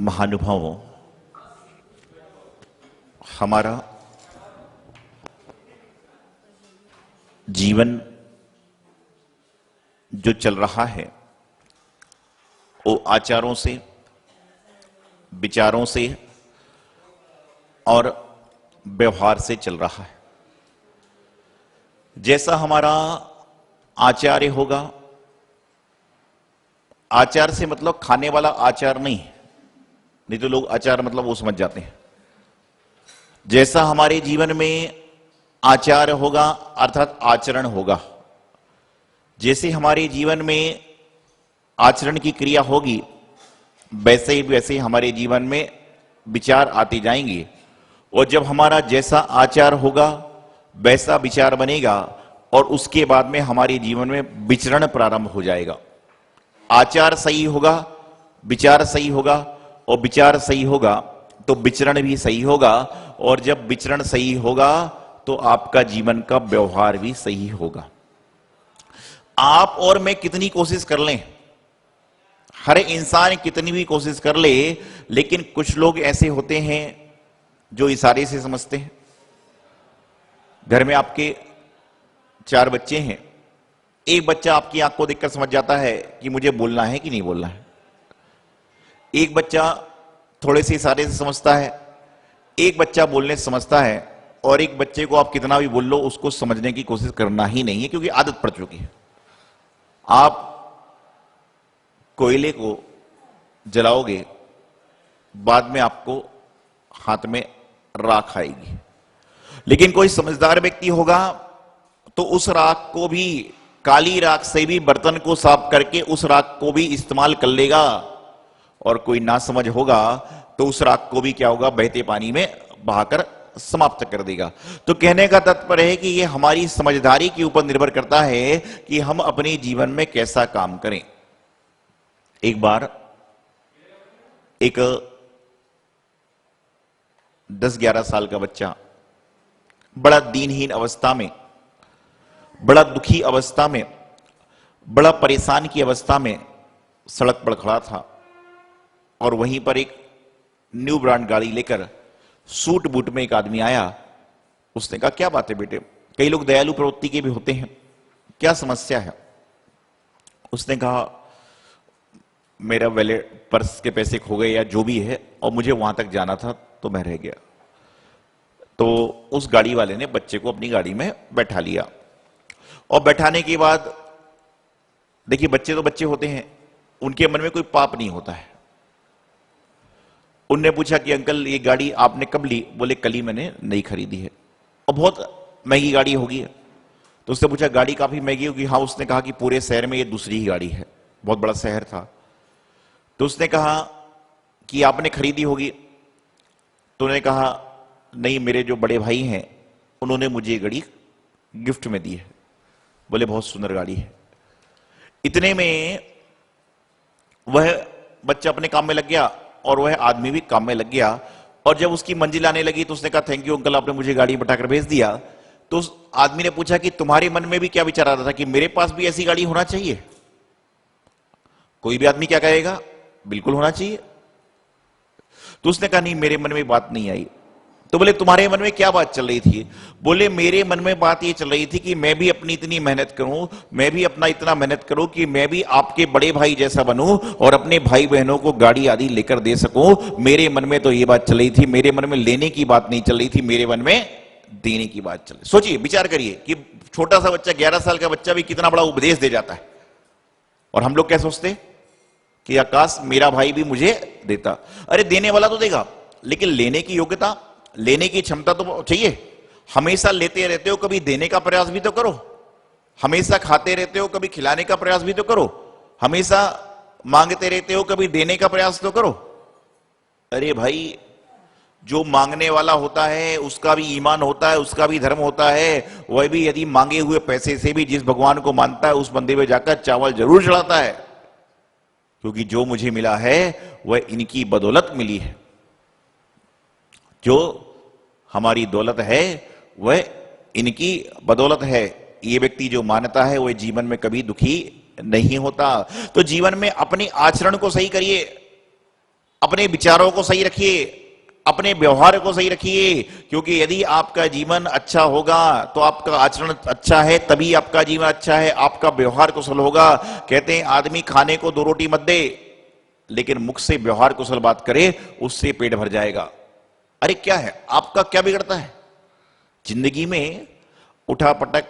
महानुभावों, हमारा जीवन जो चल रहा है वो आचारों से, विचारों से और व्यवहार से चल रहा है। जैसा हमारा आचार्य होगा, आचार से मतलब खाने वाला आचार नहीं तो लोग आचार मतलब वो समझ जाते हैं। जैसा हमारे जीवन में आचार होगा अर्थात आचरण होगा, जैसे हमारे जीवन में आचरण की क्रिया होगी वैसे ही हमारे जीवन में विचार आते जाएंगे। और जब हमारा जैसा आचार होगा वैसा विचार बनेगा और उसके बाद में हमारे जीवन में विचरण प्रारंभ हो जाएगा। आचार सही होगा, विचार सही होगा और विचार सही होगा तो विचरण भी सही होगा और जब विचरण सही होगा तो आपका जीवन का व्यवहार भी सही होगा। आप और मैं कितनी कोशिश कर लें, हर इंसान कितनी भी कोशिश कर ले, लेकिन कुछ लोग ऐसे होते हैं जो इशारे से समझते हैं। घर में आपके 4 बच्चे हैं, एक बच्चा आपकी आंख को देखकर समझ जाता है कि मुझे बोलना है कि नहीं बोलना है, एक बच्चा थोड़े से इशारे से समझता है, एक बच्चा बोलने से समझता है और एक बच्चे को आप कितना भी बोल लो उसको समझने की कोशिश करना ही नहीं है क्योंकि आदत पड़ चुकी है। आप कोयले को जलाओगे, बाद में आपको हाथ में राख आएगी, लेकिन कोई समझदार व्यक्ति होगा तो उस राख को भी, काली राख से भी बर्तन को साफ करके उस राख को भी इस्तेमाल कर लेगा। और कोई नासमझ होगा तो उस राख को भी क्या होगा, बहते पानी में बहाकर समाप्त कर देगा। तो कहने का तात्पर्य है कि यह हमारी समझदारी के ऊपर निर्भर करता है कि हम अपने जीवन में कैसा काम करें। एक बार एक 10-11 साल का बच्चा बड़ा दीनहीन अवस्था में, बड़ा दुखी अवस्था में, बड़ा परेशान की अवस्था में सड़क पर खड़ा था और वहीं पर एक न्यू ब्रांड गाड़ी लेकर सूट बूट में एक आदमी आया। उसने कहा, क्या बात है बेटे, कई लोग दयालु प्रवृत्ति के भी होते हैं, क्या समस्या है? उसने कहा, मेरा वैलेट, पर्स के पैसे खो गए या जो भी है और मुझे वहां तक जाना था तो मैं रह गया। तो उस गाड़ी वाले ने बच्चे को अपनी गाड़ी में बैठा लिया और बैठाने के बाद, देखिए बच्चे तो बच्चे होते हैं, उनके मन में कोई पाप नहीं होता है। उनने पूछा कि अंकल ये गाड़ी आपने कब ली? बोले कल ही मैंने नई खरीदी है और बहुत महंगी गाड़ी होगी। तो उसने पूछा गाड़ी काफी महंगी होगी? हाँ। उसने कहा कि पूरे शहर में ये दूसरी ही गाड़ी है, बहुत बड़ा शहर था। तो उसने कहा कि आपने खरीदी होगी? तो उन्होंने कहा नहीं, मेरे जो बड़े भाई हैं उन्होंने मुझे ये गाड़ी गिफ्ट में दी है। बोले बहुत सुंदर गाड़ी है। इतने में वह बच्चा अपने काम में लग गया और वह आदमी भी काम में लग गया और जब उसकी मंजिल आने लगी तो उसने कहा थैंक यू अंकल, आपने मुझे गाड़ी बैठाकर भेज दिया। तो उस आदमी ने पूछा कि तुम्हारे मन में भी क्या विचार आ रहा था कि मेरे पास भी ऐसी गाड़ी होना चाहिए? कोई भी आदमी क्या कहेगा, बिल्कुल होना चाहिए। तो उसने कहा नहीं, मेरे मन में बात नहीं आई। तो बोले तुम्हारे मन में क्या बात चल रही थी? बोले मेरे मन में बात ये चल रही थी कि मैं भी अपनी इतनी मेहनत करूं, मैं भी अपना इतना मेहनत करूं कि मैं भी आपके बड़े भाई जैसा बनूं और अपने भाई बहनों को गाड़ी आदि लेकर दे सकूं। मेरे मन में तो ये बात चल रही थी, मेरे मन में लेने की बात नहीं चल रही थी, मेरे मन में देने की बात चल रही। सोचिए, विचार करिए कि छोटा सा बच्चा, 11 साल का बच्चा भी कितना बड़ा उपदेश दे जाता है और हम लोग क्या सोचते कि आकाश मेरा भाई भी मुझे देता। अरे देने वाला तो देगा, लेकिन लेने की योग्यता, लेने की क्षमता तो चाहिए। हमेशा लेते रहते हो, कभी देने का प्रयास भी तो करो। हमेशा खाते रहते हो, कभी खिलाने का प्रयास भी तो करो। हमेशा मांगते रहते हो, कभी देने का प्रयास तो करो। अरे भाई, जो मांगने वाला होता है उसका भी ईमान होता है, उसका भी धर्म होता है। वह भी यदि मांगे हुए पैसे से भी जिस भगवान को मानता है उस बंदे में जाकर चावल जरूर चढ़ाता है, क्योंकि जो मुझे मिला है वह इनकी बदौलत मिली है। जो हमारी दौलत है वह इनकी बदौलत है। ये व्यक्ति जो मानता है वह जीवन में कभी दुखी नहीं होता। तो जीवन में अपने आचरण को सही करिए, अपने विचारों को सही रखिए, अपने व्यवहार को सही रखिए, क्योंकि यदि आपका जीवन अच्छा होगा तो आपका आचरण अच्छा है, तभी आपका जीवन अच्छा है, आपका व्यवहार कुशल होगा। कहते हैं आदमी खाने को 2 रोटी मत दे, लेकिन मुख से व्यवहार कुशल बात करे, उससे पेट भर जाएगा। अरे क्या है, आपका क्या बिगड़ता है? जिंदगी में उठा पटक,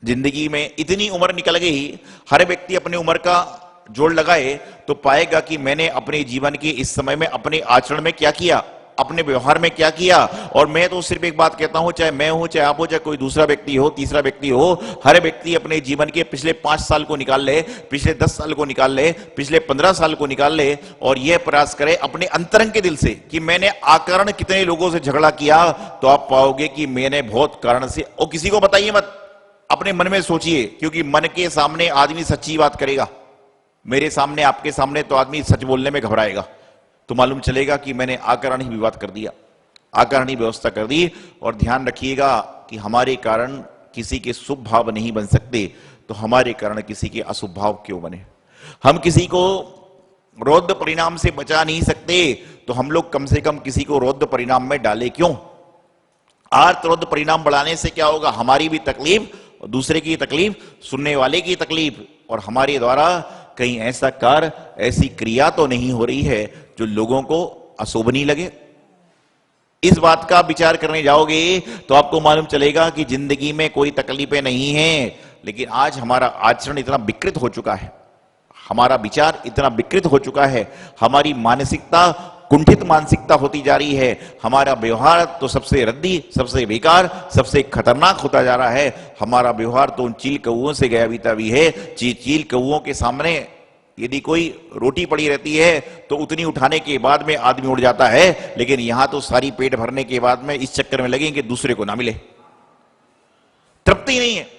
जिंदगी में इतनी उम्र निकल गई, हर व्यक्ति अपनी उम्र का जोड़ लगाए तो पाएगा कि मैंने अपने जीवन के इस समय में अपने आचरण में क्या किया, अपने व्यवहार में क्या किया। और मैं तो सिर्फ एक बात कहता हूं, चाहे मैं हूं, चाहे आप हो, चाहे कोई दूसरा व्यक्ति हो, तीसरा व्यक्ति हो, हर व्यक्ति अपने जीवन के पिछले 5 साल को निकाल ले, पिछले 10 साल को निकाल ले, पिछले 15 साल को निकाल ले, और यह प्रयास करे अपने अंतरंग के दिल से कि मैंने आकारण कितने लोगों से झगड़ा किया, तो आप पाओगे कि मैंने बहुत कारण से, और किसी को बताइए मत, अपने मन में सोचिए, क्योंकि मन के सामने आदमी सच्ची बात करेगा, मेरे सामने, आपके सामने तो आदमी सच बोलने में घबराएगा, तो मालूम चलेगा कि मैंने आकारण ही विवाद कर दिया, आकारण ही व्यवस्था कर दी। और ध्यान रखिएगा कि हमारे कारण किसी के शुभ भाव नहीं बन सकते, तो हमारे कारण किसी के अशुभ भाव क्यों बने? हम किसी को रौद्र परिणाम से बचा नहीं सकते, तो हम लोग कम से कम किसी को रौद्र परिणाम में डाले क्यों? आर्त रौद्र परिणाम बढ़ाने से क्या होगा? हमारी भी तकलीफ, और दूसरे की तकलीफ, सुनने वाले की तकलीफ, और हमारे द्वारा कहीं ऐसा कार्य, ऐसी क्रिया तो नहीं हो रही है जो लोगों को अशोभनीय लगे। इस बात का विचार करने जाओगे तो आपको मालूम चलेगा कि जिंदगी में कोई तकलीफें नहीं हैं, लेकिन आज हमारा आचरण इतना विकृत हो चुका है, हमारा विचार इतना विकृत हो चुका है, हमारी मानसिकता कुंठित मानसिकता होती जा रही है, हमारा व्यवहार तो सबसे रद्दी, सबसे बेकार, सबसे खतरनाक होता जा रहा है। हमारा व्यवहार तो उन चील कौओं से गया बीता भी है। चील कौओं के सामने यदि कोई रोटी पड़ी रहती है तो उतनी उठाने के बाद में आदमी उड़ जाता है, लेकिन यहां तो सारी पेट भरने के बाद में इस चक्कर में लगे कि दूसरे को ना मिले, तृप्ति नहीं है।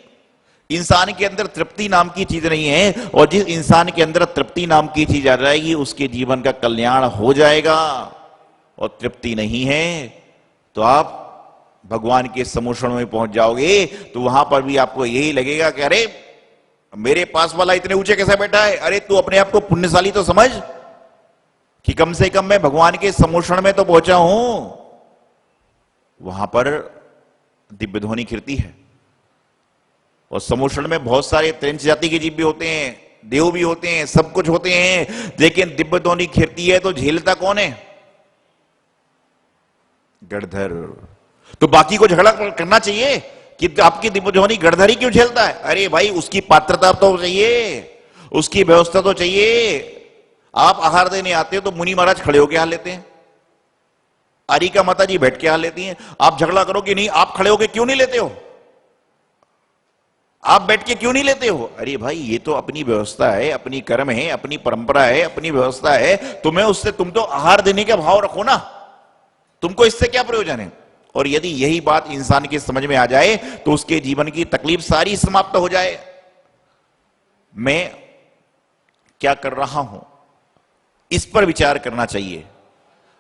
इंसान के अंदर तृप्ति नाम की चीज नहीं है, और जिस इंसान के अंदर तृप्ति नाम की चीज आ जाएगी उसके जीवन का कल्याण हो जाएगा। और तृप्ति नहीं है तो आप भगवान के समोषण में पहुंच जाओगे, तो वहां पर भी आपको यही लगेगा कि अरे मेरे पास वाला इतने ऊंचे कैसे बैठा है? अरे तू अपने आप को पुण्यशाली तो समझ कि कम से कम मैं भगवान के समोषण में तो पहुंचा हूं। वहां पर दिव्य ध्वनि खिरती है, और समोषण में बहुत सारे त्रिंच जाति के जीव भी होते हैं, देव भी होते हैं, सब कुछ होते हैं, लेकिन दिव्य ध्वनि खिरती है तो झेलता कौन है? गणधर। तो बाकी को झगड़ा करना चाहिए कि आपकी दिव्य ध्वनि गणधर ही क्यों झेलता है? अरे भाई उसकी पात्रता तो चाहिए, उसकी व्यवस्था तो चाहिए। आप आहार देने आते हो तो मुनि महाराज खड़े होकर हाल लेते हैं, आरिका माता जी बैठ के हाल लेती हैं। आप झगड़ा करो कि नहीं, आप खड़े होकर क्यों नहीं लेते हो? आप बैठ के क्यों नहीं लेते हो? अरे भाई ये तो अपनी व्यवस्था है, अपनी कर्म है, अपनी परंपरा है, अपनी व्यवस्था है, तुम्हें उससे, तुम तो आहार देने का भाव रखो ना, तुमको इससे क्या प्रयोजन है? और यदि यही बात इंसान के समझ में आ जाए तो उसके जीवन की तकलीफ सारी समाप्त हो जाए। मैं क्या कर रहा हूं इस पर विचार करना चाहिए,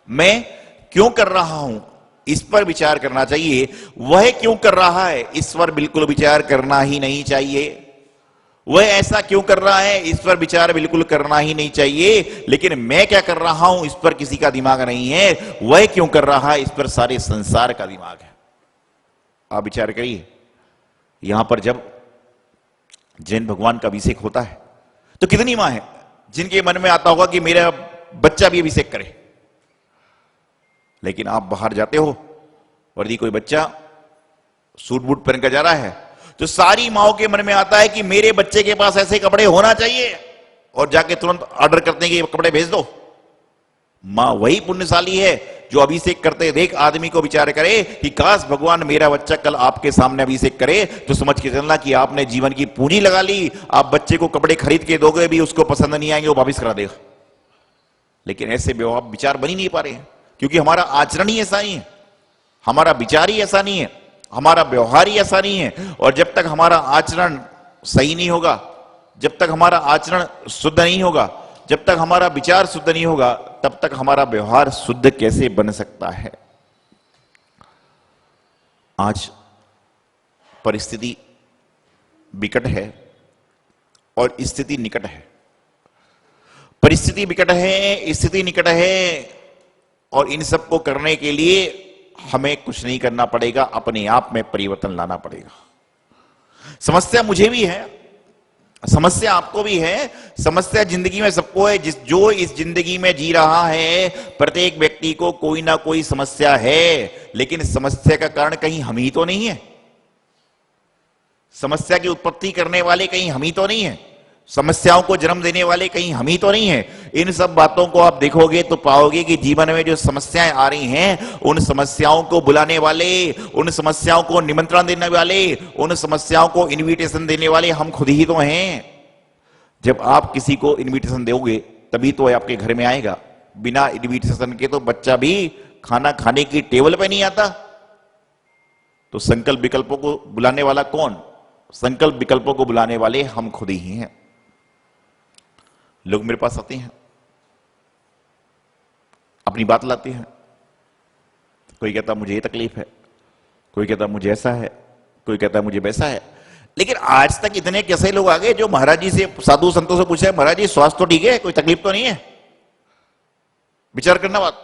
मैं क्यों कर रहा हूं इस पर विचार करना चाहिए, वह क्यों कर रहा है इस पर बिल्कुल विचार करना ही नहीं चाहिए, वह ऐसा क्यों कर रहा है इस पर विचार बिल्कुल करना ही नहीं चाहिए। लेकिन मैं क्या कर रहा हूं इस पर किसी का दिमाग नहीं है, वह क्यों कर रहा है इस पर सारे संसार का दिमाग है। आप विचार करिए, यहां पर जब जैन भगवान का अभिषेक होता है तो कितनी मां है जिनके मन में आता होगा कि मेरा बच्चा भी अभिषेक करे। लेकिन आप बाहर जाते हो और यदि कोई बच्चा सूट बूट पहन कर जा रहा है तो सारी माओ के मन में आता है कि मेरे बच्चे के पास ऐसे कपड़े होना चाहिए, और जाके तुरंत ऑर्डर करते हैं कि ये कपड़े भेज दो। मां वही पुण्यशाली है जो अभिषेक करते देख आदमी को विचार करे कि काश भगवान मेरा बच्चा कल आपके सामने अभिषेक करे, तो समझ के चलना कि आपने जीवन की पूंजी लगा ली। आप बच्चे को कपड़े खरीद के दोगे भी उसको पसंद नहीं आएंगे, वो वापिस करा देगा। लेकिन ऐसे विचार बन ही नहीं पा रहे हैं, क्योंकि हमारा आचरण ही ऐसा नहीं है, हमारा विचार ही ऐसा नहीं है, हमारा व्यवहार ही ऐसा नहीं है। और जब तक हमारा आचरण सही नहीं होगा, जब तक हमारा आचरण शुद्ध नहीं होगा, जब तक हमारा विचार शुद्ध नहीं होगा, तब तक हमारा व्यवहार शुद्ध कैसे बन सकता है? आज परिस्थिति विकट है और स्थिति निकट है। परिस्थिति विकट है, स्थिति निकट है, और इन सब को करने के लिए हमें कुछ नहीं करना पड़ेगा, अपने आप में परिवर्तन लाना पड़ेगा। समस्या मुझे भी है, समस्या आपको भी है, समस्या जिंदगी में सबको है। जो इस जिंदगी में जी रहा है, प्रत्येक व्यक्ति को कोई ना कोई समस्या है, लेकिन समस्या का कारण कहीं हम ही तो नहीं है। समस्या की उत्पत्ति करने वाले कहीं हम ही तो नहीं है, समस्याओं को जन्म देने वाले कहीं हम ही तो नहीं है। इन सब बातों को आप देखोगे तो पाओगे कि जीवन में जो समस्याएं आ रही हैं, उन समस्याओं को बुलाने वाले, उन समस्याओं को निमंत्रण देने वाले, उन समस्याओं को इनविटेशन देने वाले हम खुद ही तो हैं। जब आप किसी को इनविटेशन दोगे तभी तो आपके घर में आएगा, बिना इनविटेशन के तो बच्चा भी खाना खाने की टेबल पे नहीं आता। तो संकल्प विकल्पों को बुलाने वाला कौन? संकल्प विकल्पों को बुलाने वाले हम खुद ही हैं। लोग मेरे पास आते हैं, अपनी बात लाते हैं, कोई कहता मुझे ये तकलीफ है, कोई कहता मुझे ऐसा है, कोई कहता मुझे वैसा है। लेकिन आज तक इतने कैसे लोग आ गए जो महाराज जी से, साधु संतों से पूछे, महाराज जी स्वास्थ्य तो ठीक है, कोई तकलीफ तो नहीं है? विचार करना बात।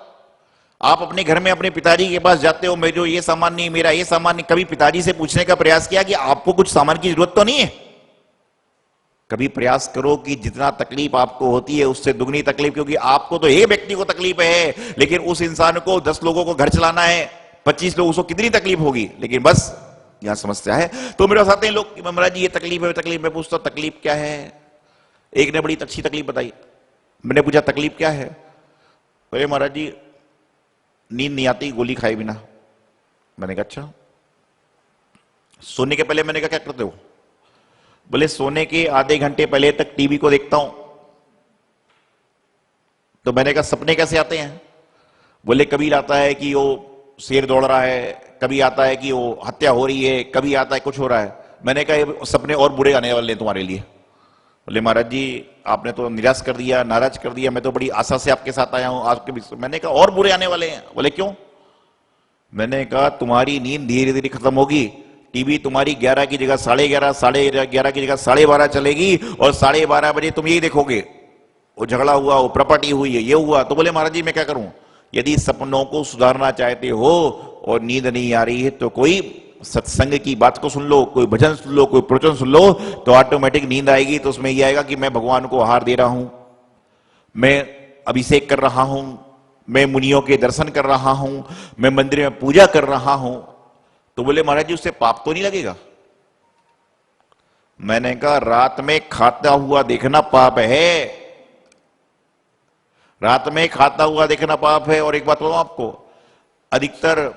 आप अपने घर में अपने पिताजी के पास जाते हो, मेरे ये सामान नहीं, मेरा ये सामान नहीं, कभी पिताजी से पूछने का प्रयास किया कि आपको कुछ सामान की जरूरत तो नहीं है? कभी प्रयास करो कि जितना तकलीफ आपको होती है उससे दुगनी तकलीफ, क्योंकि आपको तो एक व्यक्ति को तकलीफ है, लेकिन उस इंसान को 10 लोगों को घर चलाना है, 25 लोग, उसको कितनी तकलीफ होगी। लेकिन बस यहां समस्या है। तो मेरे पास आते हैं लोग, महाराज जी ये तकलीफ है, तकलीफ। मैं पूछता हूं तकलीफ क्या है? एक ने बड़ी अच्छी तकलीफ बताई। मैंने पूछा तकलीफ क्या है? बोले महाराज जी नींद नहीं आती गोली खाए बिना। मैंने कहा अच्छा। सोने के पहले? मैंने कहा क्या करते हो? बोले सोने के आधे घंटे पहले तक टीवी को देखता हूं। तो मैंने कहा सपने कैसे आते हैं? बोले कभी आता है कि वो शेर दौड़ रहा है, कभी आता है कि वो हत्या हो रही है, कभी आता है कुछ हो रहा है। मैंने कहा ये सपने और बुरे आने वाले हैं तुम्हारे लिए। बोले महाराज जी आपने तो निराश कर दिया, नाराज कर दिया, मैं तो बड़ी आशा से आपके साथ आया हूं आपके। मैंने कहा और बुरे आने वाले हैं। बोले क्यों? मैंने कहा तुम्हारी नींद धीरे धीरे खत्म होगी, टीवी तुम्हारी 11 की जगह 11:30, 11:30 की जगह 12:30 चलेगी, और 12:30 बजे तुम यही देखोगे वो झगड़ा हुआ, वो प्रॉपर्टी हुई है, ये हुआ। तो बोले महाराज जी मैं क्या करूं? यदि सपनों को सुधारना चाहते हो और नींद नहीं आ रही है तो कोई सत्संग की बात को सुन लो, कोई भजन सुन लो, कोई प्रवचन सुन लो, तो ऑटोमेटिक नींद आएगी। तो उसमें यह आएगा कि मैं भगवान को आहार दे रहा हूं, मैं अभिषेक कर रहा हूं, मैं मुनियों के दर्शन कर रहा हूं, मैं मंदिर में पूजा कर रहा हूं। तो बोले महाराज जी उससे पाप तो नहीं लगेगा? मैंने कहा रात में खाता हुआ देखना पाप है, रात में खाता हुआ देखना पाप है। और एक बात बताऊं आपको, अधिकतर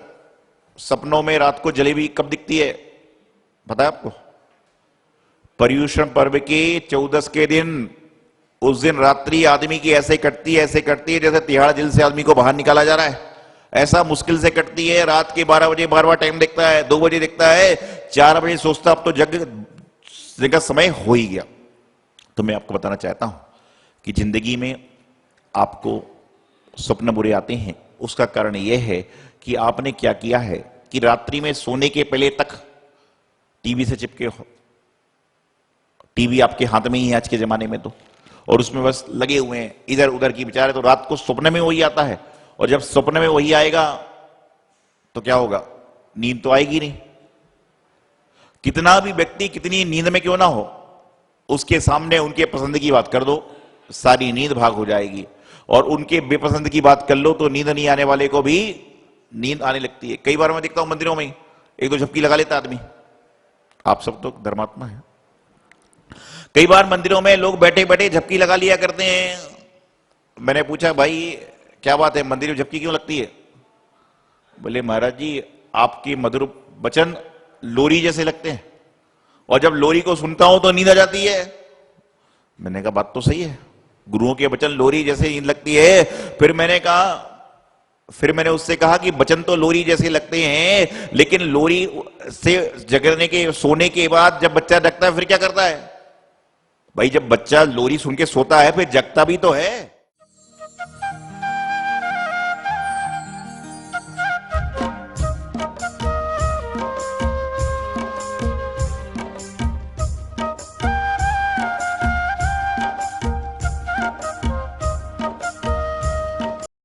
सपनों में रात को जलेबी कब दिखती है पता है आपको? पर्युषण पर्व के 14 के दिन, उस दिन रात्रि आदमी की ऐसे कटती है, ऐसे कटती है जैसे तिहाड़ जेल से आदमी को बाहर निकाला जा रहा है। ऐसा मुश्किल से कटती है। रात के 12 बजे बार-बार टाइम देखता है, 2 बजे देखता है, 4 बजे सोचता अब तो जग का समय हो ही गया। तो मैं आपको बताना चाहता हूं कि जिंदगी में आपको स्वप्न बुरे आते हैं, उसका कारण यह है कि आपने क्या किया है कि रात्रि में सोने के पहले तक टीवी से चिपके हो। टीवी आपके हाथ में ही है आज के जमाने में तो, और उसमें बस लगे हुए हैं इधर उधर की विचार। तो रात को स्वप्न में वही आता है, और जब स्वप्न में वही आएगा तो क्या होगा? नींद तो आएगी नहीं। कितना भी व्यक्ति कितनी नींद में क्यों ना हो, उसके सामने उनके पसंद की बात कर दो, सारी नींद भाग हो जाएगी। और उनके बेपसंद की बात कर लो तो नींद नहीं आने वाले को भी नींद आने लगती है। कई बार मैं देखता हूं मंदिरों में 1-2 झपकी लगा लेता आदमी। आप सब तो धर्मात्मा है। कई बार मंदिरों में लोग बैठे बैठे झपकी लगा लिया करते हैं। मैंने पूछा भाई क्या बात है, मंदिर में झपकी क्यों लगती है? बोले महाराज जी आपके मधुर वचन लोरी जैसे लगते हैं, और जब लोरी को सुनता हूं तो नींद आ जाती है। मैंने कहा बात तो सही है, गुरुओं के वचन लोरी जैसे नींद लगती है। फिर मैंने उससे कहा कि वचन तो लोरी जैसे लगते हैं, लेकिन लोरी से जगने के सोने के बाद जब बच्चा जगता है फिर क्या करता है? भाई जब बच्चा लोरी सुन के सोता है फिर जगता भी तो है।